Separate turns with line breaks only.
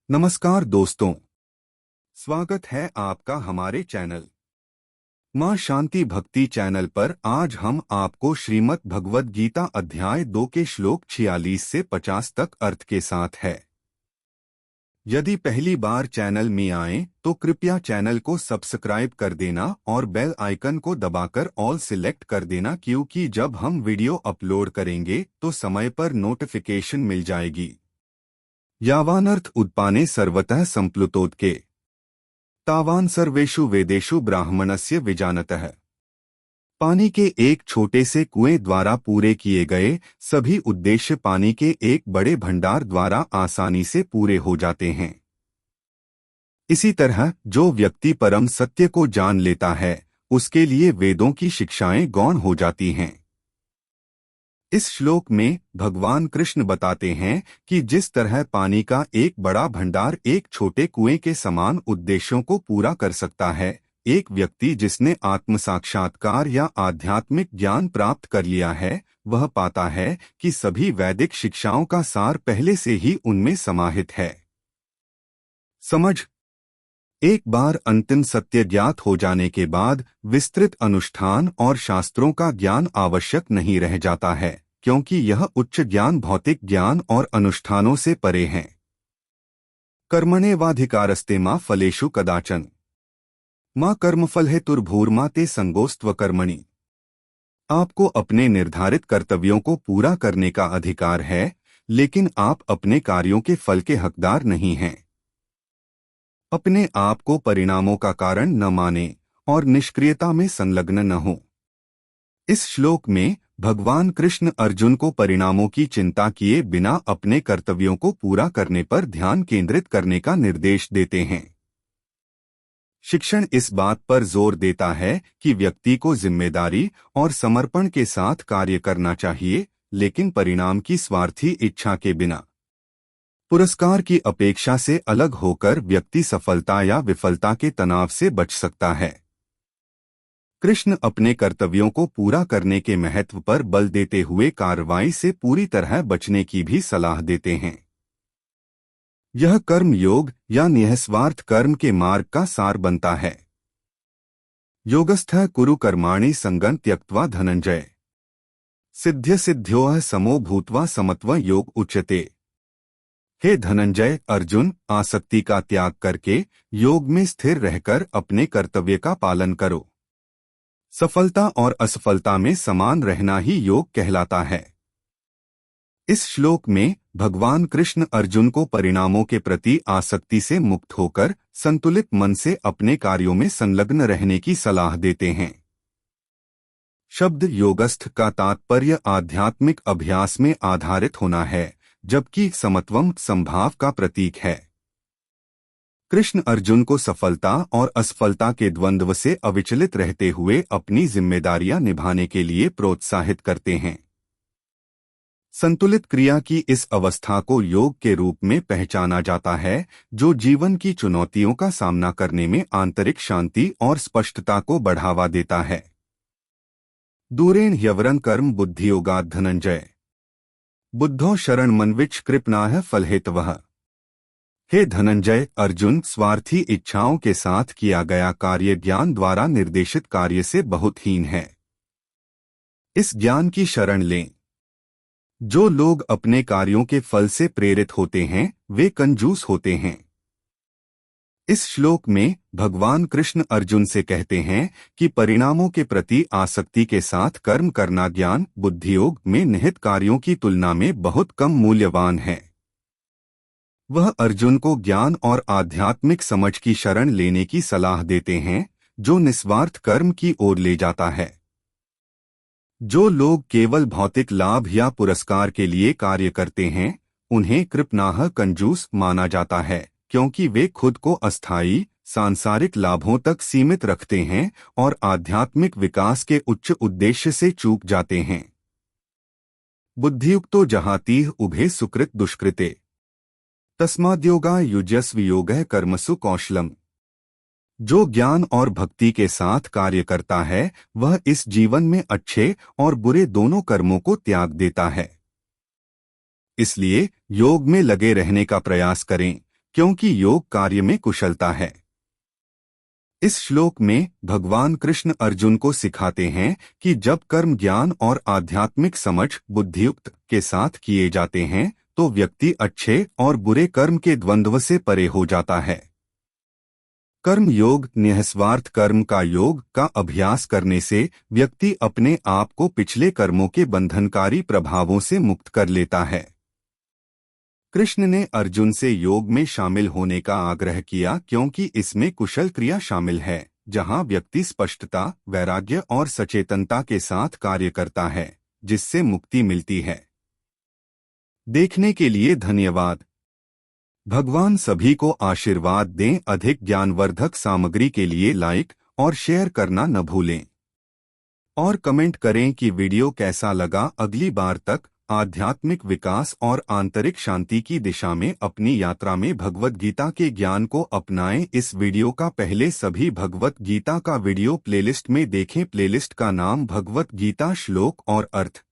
नमस्कार दोस्तों, स्वागत है आपका हमारे चैनल मां शांति भक्ति चैनल पर। आज हम आपको श्रीमद् भगवद गीता अध्याय 2 के श्लोक 46 से 50 तक अर्थ के साथ है। यदि पहली बार चैनल में आए तो कृपया चैनल को सब्सक्राइब कर देना और बेल आइकन को दबाकर ऑल सिलेक्ट कर देना, क्योंकि जब हम वीडियो अपलोड करेंगे तो समय पर नोटिफिकेशन मिल जाएगी। यावानर्थ उद्पाने सर्वतः संप्लुतोदके तावान सर्वेषु वेदेषु ब्राह्मणस्य विजानतः। पानी के एक छोटे से कुएं द्वारा पूरे किए गए सभी उद्देश्य पानी के एक बड़े भंडार द्वारा आसानी से पूरे हो जाते हैं। इसी तरह जो व्यक्ति परम सत्य को जान लेता है, उसके लिए वेदों की शिक्षाएं गौण हो जाती हैं। इस श्लोक में भगवान कृष्ण बताते हैं कि जिस तरह पानी का एक बड़ा भंडार एक छोटे कुएं के समान उद्देश्यों को पूरा कर सकता है, एक व्यक्ति जिसने आत्म साक्षात्कार या आध्यात्मिक ज्ञान प्राप्त कर लिया है, वह पाता है कि सभी वैदिक शिक्षाओं का सार पहले से ही उनमें समाहित है। समझ: एक बार अंतिम सत्य ज्ञात हो जाने के बाद विस्तृत अनुष्ठान और शास्त्रों का ज्ञान आवश्यक नहीं रह जाता है, क्योंकि यह उच्च ज्ञान भौतिक ज्ञान और अनुष्ठानों से परे हैं। कर्मण्येवाधिकारस्ते मा फलेषु कदाचन मां कर्मफल हेतुर्भूर्मा ते संगोस्त्व कर्मणि। आपको अपने निर्धारित कर्तव्यों को पूरा करने का अधिकार है, लेकिन आप अपने कार्यों के फल के हकदार नहीं हैं। अपने आप को परिणामों का कारण न माने और निष्क्रियता में संलग्न न हो। इस श्लोक में भगवान कृष्ण अर्जुन को परिणामों की चिंता किए बिना अपने कर्तव्यों को पूरा करने पर ध्यान केंद्रित करने का निर्देश देते हैं। शिक्षण इस बात पर जोर देता है कि व्यक्ति को जिम्मेदारी और समर्पण के साथ कार्य करना चाहिए, लेकिन परिणाम की स्वार्थी इच्छा के बिना। पुरस्कार की अपेक्षा से अलग होकर व्यक्ति सफलता या विफलता के तनाव से बच सकता है। कृष्ण अपने कर्तव्यों को पूरा करने के महत्व पर बल देते हुए कार्रवाई से पूरी तरह बचने की भी सलाह देते हैं। यह कर्म योग या निःस्वार्थ कर्म के मार्ग का सार बनता है। योगस्थः कुरु कर्माणि संगं त्यक्त्वा धनंजय सिद्ध्य सिद्ध्योः समो भूत्वा समत्व योग उच्यते। हे धनंजय, अर्जुन, आसक्ति का त्याग करके योग में स्थिर रहकर अपने कर्तव्य का पालन करो। सफलता और असफलता में समान रहना ही योग कहलाता है। इस श्लोक में भगवान कृष्ण अर्जुन को परिणामों के प्रति आसक्ति से मुक्त होकर संतुलित मन से अपने कार्यों में संलग्न रहने की सलाह देते हैं। शब्द योगस्थ का तात्पर्य आध्यात्मिक अभ्यास में आधारित होना है, जबकि समत्वम समभाव का प्रतीक है। कृष्ण अर्जुन को सफलता और असफलता के द्वंद्व से अविचलित रहते हुए अपनी जिम्मेदारियां निभाने के लिए प्रोत्साहित करते हैं। संतुलित क्रिया की इस अवस्था को योग के रूप में पहचाना जाता है, जो जीवन की चुनौतियों का सामना करने में आंतरिक शांति और स्पष्टता को बढ़ावा देता है। दूरेण ह्यवरं कर्म बुद्धियोगात् धनंजय बुद्धो शरणमन्विच्छ कृपणाः फलहेतवः। हे धनंजय, अर्जुन, स्वार्थी इच्छाओं के साथ किया गया कार्य ज्ञान द्वारा निर्देशित कार्य से बहुत हीन है। इस ज्ञान की शरण लें। जो लोग अपने कार्यों के फल से प्रेरित होते हैं, वे कंजूस होते हैं। इस श्लोक में भगवान कृष्ण अर्जुन से कहते हैं कि परिणामों के प्रति आसक्ति के साथ कर्म करना ज्ञान बुद्धियोग में निहित कार्यों की तुलना में बहुत कम मूल्यवान है। वह अर्जुन को ज्ञान और आध्यात्मिक समझ की शरण लेने की सलाह देते हैं, जो निस्वार्थ कर्म की ओर ले जाता है। जो लोग केवल भौतिक लाभ या पुरस्कार के लिए कार्य करते हैं, उन्हें कृपणाः कंजूस माना जाता है, क्योंकि वे खुद को अस्थायी सांसारिक लाभों तक सीमित रखते हैं और आध्यात्मिक विकास के उच्च उद्देश्य से चूक जाते हैं। बुद्धियुक्तो जहातीह उभे सुकृत दुष्कृते तस्माद्योगा युज्यस्व योगः कर्मसु कौशलम। जो ज्ञान और भक्ति के साथ कार्य करता है, वह इस जीवन में अच्छे और बुरे दोनों कर्मों को त्याग देता है। इसलिए योग में लगे रहने का प्रयास करें, क्योंकि योग कार्य में कुशलता है। इस श्लोक में भगवान कृष्ण अर्जुन को सिखाते हैं कि जब कर्म ज्ञान और आध्यात्मिक समझ बुद्धियुक्त के साथ किए जाते हैं तो व्यक्ति अच्छे और बुरे कर्म के द्वंद्व से परे हो जाता है। कर्म योग निःस्वार्थ कर्म का योग का अभ्यास करने से व्यक्ति अपने आप को पिछले कर्मों के बंधनकारी प्रभावों से मुक्त कर लेता है। कृष्ण ने अर्जुन से योग में शामिल होने का आग्रह किया क्योंकि इसमें कुशल क्रिया शामिल है, जहां व्यक्ति स्पष्टता, वैराग्य और सचेतनता के साथ कार्य करता है, जिससे मुक्ति मिलती है। देखने के लिए धन्यवाद। भगवान सभी को आशीर्वाद दें। अधिक ज्ञानवर्धक सामग्री के लिए लाइक और शेयर करना न भूलें और कमेंट करें कि वीडियो कैसा लगा। अगली बार तक आध्यात्मिक विकास और आंतरिक शांति की दिशा में अपनी यात्रा में भगवत गीता के ज्ञान को अपनाएं। इस वीडियो का पहले सभी भगवत गीता का वीडियो प्लेलिस्ट में देखें। प्लेलिस्ट का नाम भगवत गीता श्लोक और अर्थ